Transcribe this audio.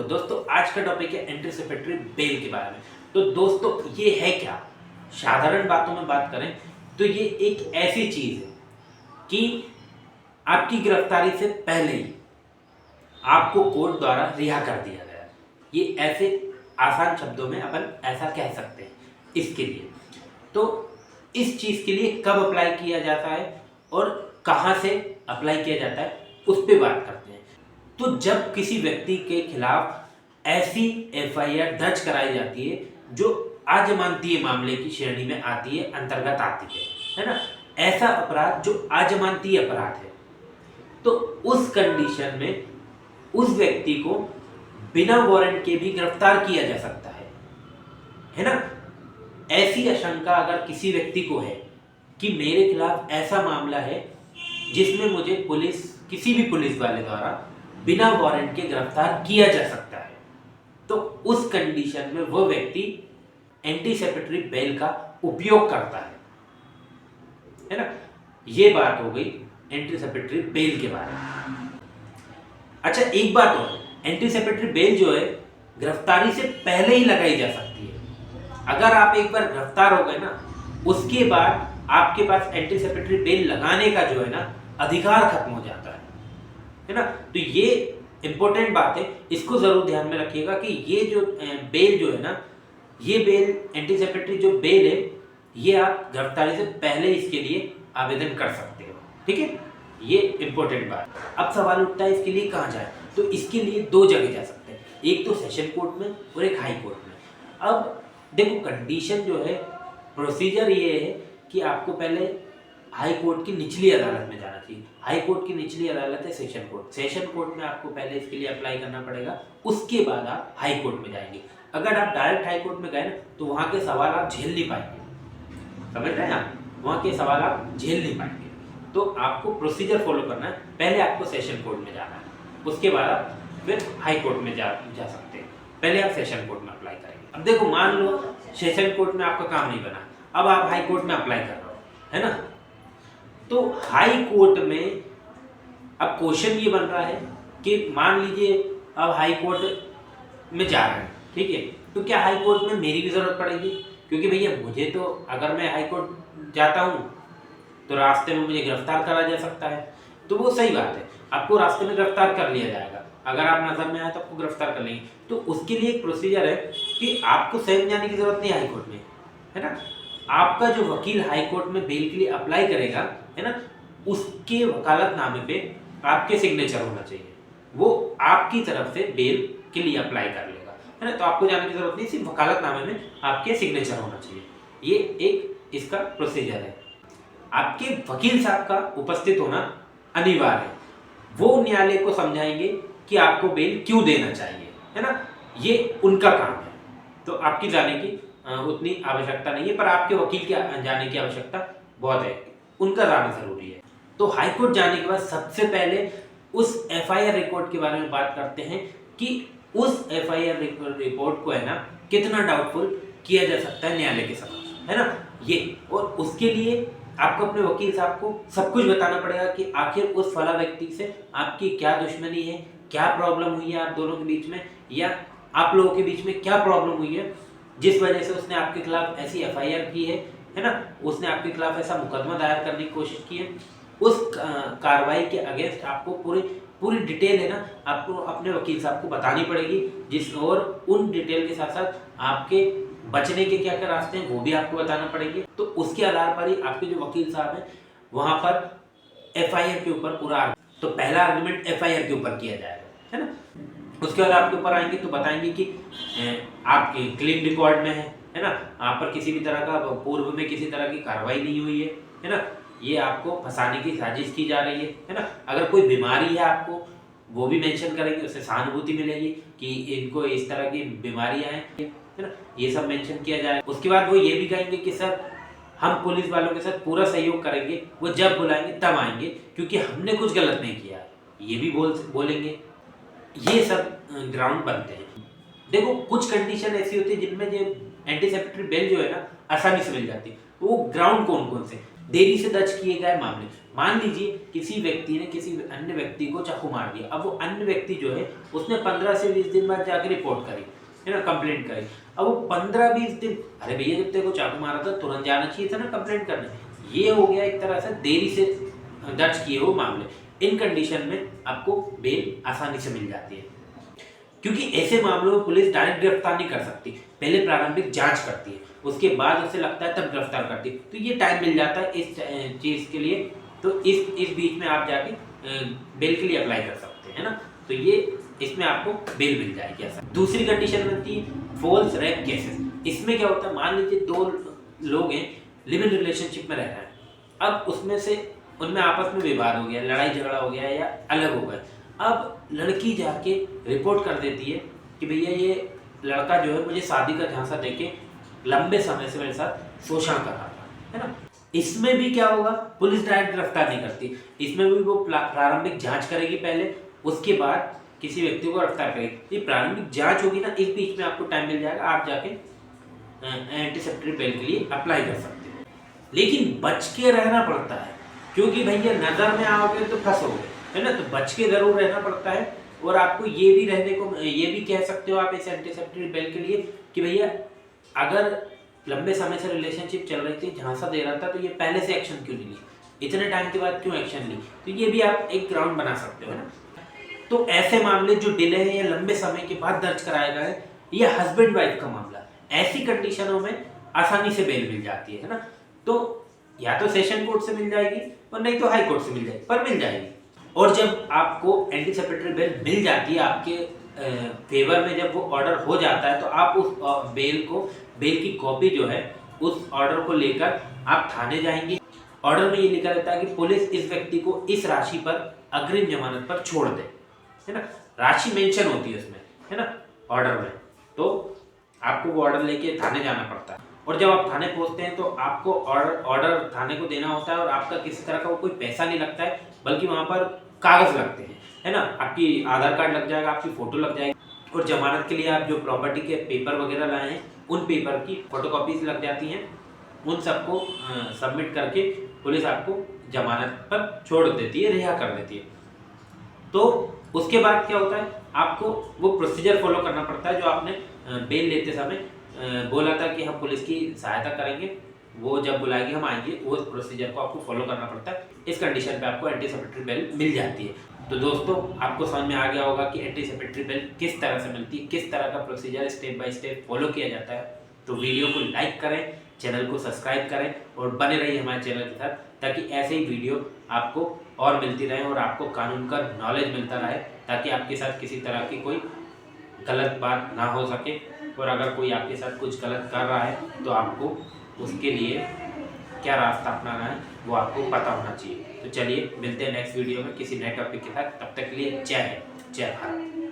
दोस्तों आज का टॉपिक है एंटीसिपेटरी बेल के बारे में। तो दोस्तों ये है क्या, साधारण बातों में बात करें तो ये एक ऐसी चीज है कि आपकी गिरफ्तारी से पहले ही आपको कोर्ट द्वारा रिहा कर दिया गया। ये ऐसे आसान शब्दों में अपन ऐसा कह सकते हैं। इसके लिए तो इस चीज के लिए कब अप्लाई किया जाता है और कहां से अप्लाई किया जाता है उस पर बात करते हैं। तो जब किसी व्यक्ति के खिलाफ ऐसी एफआईआर दर्ज कराई जाती है जो अजमानतीय मामले की श्रेणी में आती है, अंतर्गत आती है ना, ऐसा अपराध जो अजमानतीय अपराध है, तो उस कंडीशन में उस व्यक्ति को बिना वारंट के भी गिरफ्तार किया जा सकता है ना। ऐसी आशंका अगर किसी व्यक्ति को है कि मेरे खिलाफ ऐसा मामला है जिसमें मुझे किसी भी पुलिस वाले द्वारा बिना वारंट के गिरफ्तार किया जा सकता है, तो उस कंडीशन में वो व्यक्ति एंटीसिपेटरी बेल का उपयोग करता है ना। ये बात हो गई एंटीसिपेटरी बेल के बारे में। अच्छा, एक बात और, एंटीसिपेटरी बेल जो है गिरफ्तारी से पहले ही लगाई जा सकती है। अगर आप एक बार गिरफ्तार हो गए ना, उसके बाद आपके पास एंटीसिपेटरी बेल लगाने का जो है ना अधिकार खत्म हो जाता है ना। तो ये इंपॉर्टेंट बात है, इसको जरूर ध्यान में रखिएगा कि ये जो बेल जो है ना, ये बेल एंटीसिपेटरी जो बेल है, ये आप गिरफ्तारी से पहले इसके लिए आवेदन कर सकते हो। ठीक है, ये इंपॉर्टेंट बात। अब सवाल उठता है इसके लिए कहाँ जाए, तो इसके लिए दो जगह जा सकते हैं, एक तो सेशन कोर्ट में और एक हाई कोर्ट में। अब देखो कंडीशन जो है, प्रोसीजर ये है कि आपको पहले हाई कोर्ट की निचली अदालत में जाना चाहिए। हाई कोर्ट की निचली अदालत है सेशन कोर्ट। सेशन कोर्ट में आपको पहले इसके लिए अप्लाई करना पड़ेगा, उसके बाद आप हाई कोर्ट में जाएंगे। अगर आप डायरेक्ट हाई कोर्ट में गए ना, तो वहाँ के सवाल आप झेल नहीं पाएंगे, समझ रहे हैं आप, वहाँ के सवाल आप झेल नहीं पाएंगे। तो आपको प्रोसीजर फॉलो करना है, पहले आपको सेशन कोर्ट में जाना है, उसके बाद आप फिर हाई कोर्ट में जा सकते हैं। पहले आप सेशन कोर्ट में अप्लाई करेंगे। अब देखो, मान लो सेशन कोर्ट में आपका काम नहीं बना, अब आप हाई कोर्ट में अप्लाई कर रहे हो, है ना। तो हाई कोर्ट में अब क्वेश्चन ये बन रहा है कि मान लीजिए अब हाई कोर्ट में जा रहे हैं, ठीक है, तो क्या हाई कोर्ट में मेरी भी जरूरत पड़ेगी? क्योंकि भैया मुझे तो, अगर मैं हाई कोर्ट जाता हूँ तो रास्ते में मुझे गिरफ्तार करा जा सकता है। तो वो सही बात है, आपको रास्ते में गिरफ्तार कर लिया जाएगा, अगर आप नजर में आए तो आपको गिरफ्तार कर लेंगे। तो उसके लिए एक प्रोसीजर है कि आपको स्वयं जाने की जरूरत नहीं हाई कोर्ट में, है ना। आपका जो वकील हाई कोर्ट में बेल के लिए अप्लाई करेगा, है ना, उसके वकालतनामे पे आपके सिग्नेचर होना चाहिए। वो आपकी तरफ से बेल के लिए अप्लाई कर लेगा, है ना। तो आपको जाने की जरूरत नहीं, सिर्फ वकालतनामे में आपके सिग्नेचर होना चाहिए। ये एक इसका प्रोसीजर है। आपके वकील साहब का उपस्थित होना अनिवार्य है। वो न्यायालय को समझाएंगे कि आपको बेल क्यों देना चाहिए, है ना। ये उनका काम है। तो आपकी जाने की उतनी आवश्यकता नहीं है, पर आपके वकील के जाने की आवश्यकता बहुत है, उनका जाना जरूरी है। तो हाई कोर्ट जाने के बाद सबसे पहले उस एफआईआर रिपोर्ट के बारे में बात करते हैं कि उस एफआईआर रिपोर्ट को, है ना, कितना डाउटफुल किया जा सकता है न्यायालय के समक्ष, है ना। ये, और उसके लिए आपको अपने वकील साहब को सब कुछ बताना पड़ेगा कि आखिर उस फला व्यक्ति से आपकी क्या दुश्मनी है, क्या प्रॉब्लम हुई है आप दोनों के बीच में, या आप लोगों के बीच में क्या प्रॉब्लम हुई है जिस वजह से उसने आपके खिलाफ ऐसी एफआईआर की है ना, उसने आपके खिलाफ ऐसा मुकदमा दायर करने की कोशिश की है। उस कार्रवाई के अगेंस्ट आपको पूरी डिटेल, है ना, आपको अपने वकील साहब को बतानी पड़ेगी, और उन डिटेल के साथ साथ आपके बचने के क्या क्या रास्ते हैं वो भी आपको बताना पड़ेंगे। तो उसके आधार पर ही आपके जो वकील साहब हैं वहां पर एफआईआर के ऊपर पूरा, तो पहला आर्गुमेंट एफआईआर के ऊपर किया जाएगा, है ना। उसके बाद आपके ऊपर आएंगे तो बताएंगे कि आपके क्लीन रिकॉर्ड में है ना, आप पर किसी भी तरह का पूर्व में किसी तरह की कार्रवाई नहीं हुई है ना, ये आपको फंसाने की साजिश की जा रही है ना। अगर कोई बीमारी है आपको, वो भी मेंशन करेंगे, उससे सहानुभूति मिलेगी कि इनको इस तरह की बीमारियां हैं, है ना, ये सब मेंशन किया जाए। उसके बाद वो ये भी कहेंगे कि सर हम पुलिस वालों के साथ पूरा सहयोग करेंगे, वो जब बुलाएंगे तब आएंगे, क्योंकि हमने कुछ गलत नहीं किया, ये भी बोलेंगे। ये सब ग्राउंड बनते हैं। देखो कुछ कंडीशन ऐसी होती है जिनमें जो एंटीसिपेटरी बेल जो है ना आसानी से मिल जाती है। वो ग्राउंड कौन कौन से, देरी से दर्ज किए गए मामले, मान लीजिए किसी व्यक्ति ने किसी अन्य व्यक्ति को चाकू मार दिया, अब वो अन्य व्यक्ति जो है उसने 15 से 20 दिन बाद जाकर रिपोर्ट करी, है ना, कंप्लेंट करी। अब वो 15-20 दिन, अरे भैया जब तेरे को चाकू मारा था तुरंत जाना चाहिए था ना कंप्लेंट करने, ये हो गया एक तरह से देरी से दर्ज किए हुए मामले। इन कंडीशन में आपको बेल आसानी से मिल जाती है, क्योंकि ऐसे मामलों में पुलिस डायरेक्ट गिरफ्तार नहीं कर सकती, पहले प्रारंभिक जांच करती है, उसके बाद उसे लगता है तब गिरफ्तार करती है। तो ये टाइम मिल जाता है इस चीज़ के लिए, तो इस बीच में आप जाके बेल के लिए अप्लाई कर सकते हैं ना, तो ये इसमें आपको बेल मिल जाएगी ऐसा। दूसरी कंडीशन बनती है फॉल्स रेप केसेस। इसमें क्या होता है, मान लीजिए 2 लोग हैं, लिव इन रिलेशनशिप में रह रहे हैं, अब उसमें से उनमें आपस में विवाद हो गया, लड़ाई झगड़ा हो गया या अलग हो गए, अब लड़की जाके रिपोर्ट कर देती है कि भैया ये लड़का जो है मुझे शादी का झांसा देके लंबे समय से मेरे साथ शोषण कर रहा था, है ना। इसमें भी क्या होगा, पुलिस डायरेक्ट गिरफ्तार नहीं करती, इसमें भी वो प्रारंभिक जांच करेगी पहले, उसके बाद किसी व्यक्ति को गिरफ्तार करेगी। ये प्रारंभिक जांच होगी ना, इस बीच में आपको टाइम मिल जाएगा, आप जाके एंटीसेप्टरी बेल के लिए अप्लाई कर सकते हो। लेकिन बच के रहना पड़ता है, क्योंकि भैया नजर में आओगे तो फंसोगे, है ना, तो बच के जरूर रहना पड़ता है। और आपको ये भी रहने को, ये भी कह सकते हो आप इस एंटीसेप्टरी बेल के लिए कि भैया अगर लंबे समय से रिलेशनशिप चल रही थी, झांसा दे रहा था, तो ये पहले से एक्शन क्यों नहीं ली, इतने टाइम के बाद क्यों एक्शन ली, तो ये भी आप एक ग्राउंड बना सकते हो, है ना। तो ऐसे मामले जो डिले है या लंबे समय के बाद दर्ज कराया गया है, या हस्बैंड वाइफ का मामला, ऐसी कंडीशनों में आसानी से बेल मिल जाती है ना। तो या तो सेशन कोर्ट से मिल जाएगी और नहीं तो हाई कोर्ट से मिल जाएगी, पर मिल जाएगी। और जब आपको एंटीसेप्टरी बेल मिल जाती है आपके फेवर में, जब वो ऑर्डर हो जाता है, तो आप उस बेल की कॉपी जो है उस ऑर्डर को लेकर आप थाने जाएंगे। ऑर्डर में ये लिखा रहता है कि पुलिस इस व्यक्ति को इस राशि पर अग्रिम जमानत पर छोड़ दे, है ना, राशि मेंशन होती है उसमें, है ना, ऑर्डर में। तो आपको वो ऑर्डर लेके थाने जाना पड़ता है, और जब आप थाने पहुंचते हैं तो आपको ऑर्डर थाने को देना होता है, और आपका किसी तरह का कोई पैसा नहीं लगता है, बल्कि वहाँ पर कागज लगते हैं, है ना, आपकी आधार कार्ड लग जाएगा, आपकी फोटो लग जाएगी, और जमानत के लिए आप जो प्रॉपर्टी के पेपर वगैरह लाए हैं उन पेपर की फोटोकॉपीज लग जाती हैं, उन सबको सबमिट करके पुलिस आपको जमानत पर छोड़ देती है, रिहा कर देती है। तो उसके बाद क्या होता है, आपको वो प्रोसीजर फॉलो करना पड़ता है जो आपने बेल लेते समय बोला था कि हम पुलिस की सहायता करेंगे, वो जब बुलाएगी हम आएंगे, वो प्रोसीजर को आपको फॉलो करना पड़ता है। इस कंडीशन पे आपको एंटीसेप्टरी बेल मिल जाती है। तो दोस्तों आपको समझ में आ गया होगा कि एंटीसेप्टरी बेल किस तरह से मिलती है, किस तरह का procedure step by step follow किया जाता है। तो वीडियो को लाइक करें, चैनल को सब्सक्राइब करें और बने रहिए हमारे चैनल के साथ, ताकि ऐसे ही वीडियो आपको और मिलती रहे और आपको कानून का नॉलेज मिलता रहे, ताकि आपके साथ किसी तरह की कोई गलत बात ना हो सके। और अगर कोई आपके साथ कुछ गलत कर रहा है तो आपको उसके लिए क्या रास्ता अपनाना है वो आपको पता होना चाहिए। तो चलिए मिलते हैं नेक्स्ट वीडियो में किसी नए टॉपिक के साथ, तब तक के लिए जय हिंद, जय भारत।